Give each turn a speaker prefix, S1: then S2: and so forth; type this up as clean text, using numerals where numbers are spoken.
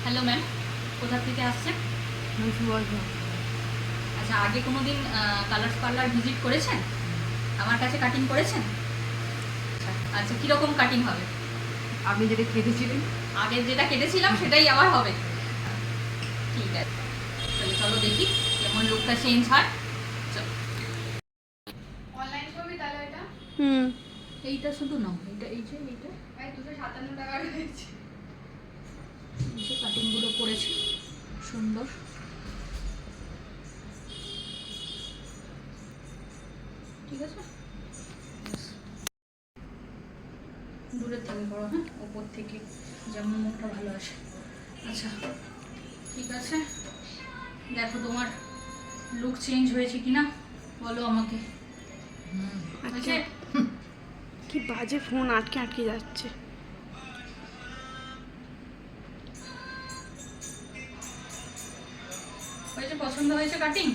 S1: Hello ma'am, কোথা থেকে আসছেন? আচ্ছা, আগে কোনো দিন কালার্স পার্লার ভিজিট করেছেন? আমার কাছে কাটিং করেছেন? আচ্ছা, কীরকম কাটিং হবে?
S2: আপনি যেটা কেটেছিলেন,
S1: আগে যেটা কেটেছিলাম সেটাই আবার হবে। ঠিক আছে, তাহলে চলো দেখি কেমন লুকটা চেঞ্জ হয়। চলো,
S3: অনলাইন করবি তাহলে এটা?
S1: এইটা শুধু নাও, এইটা এই যে এইটা
S3: ভাই 257 টাকা রয়েছে।
S1: এই যে কাটিংগুলো করেছি সুন্দর। ঠিক আছে, দূরের থেকে করো, হ্যাঁ, ওপর থেকে যেমন মুখটা ভালো আসে। আচ্ছা ঠিক আছে, দেখো তোমার লুক চেঞ্জ হয়েছে কিনা বলো আমাকে।
S4: আচ্ছা, কি বাজে ফোন আটকে আটকে যাচ্ছে।
S1: হয়েছে, পছন্দ হয়েছে কাটিং?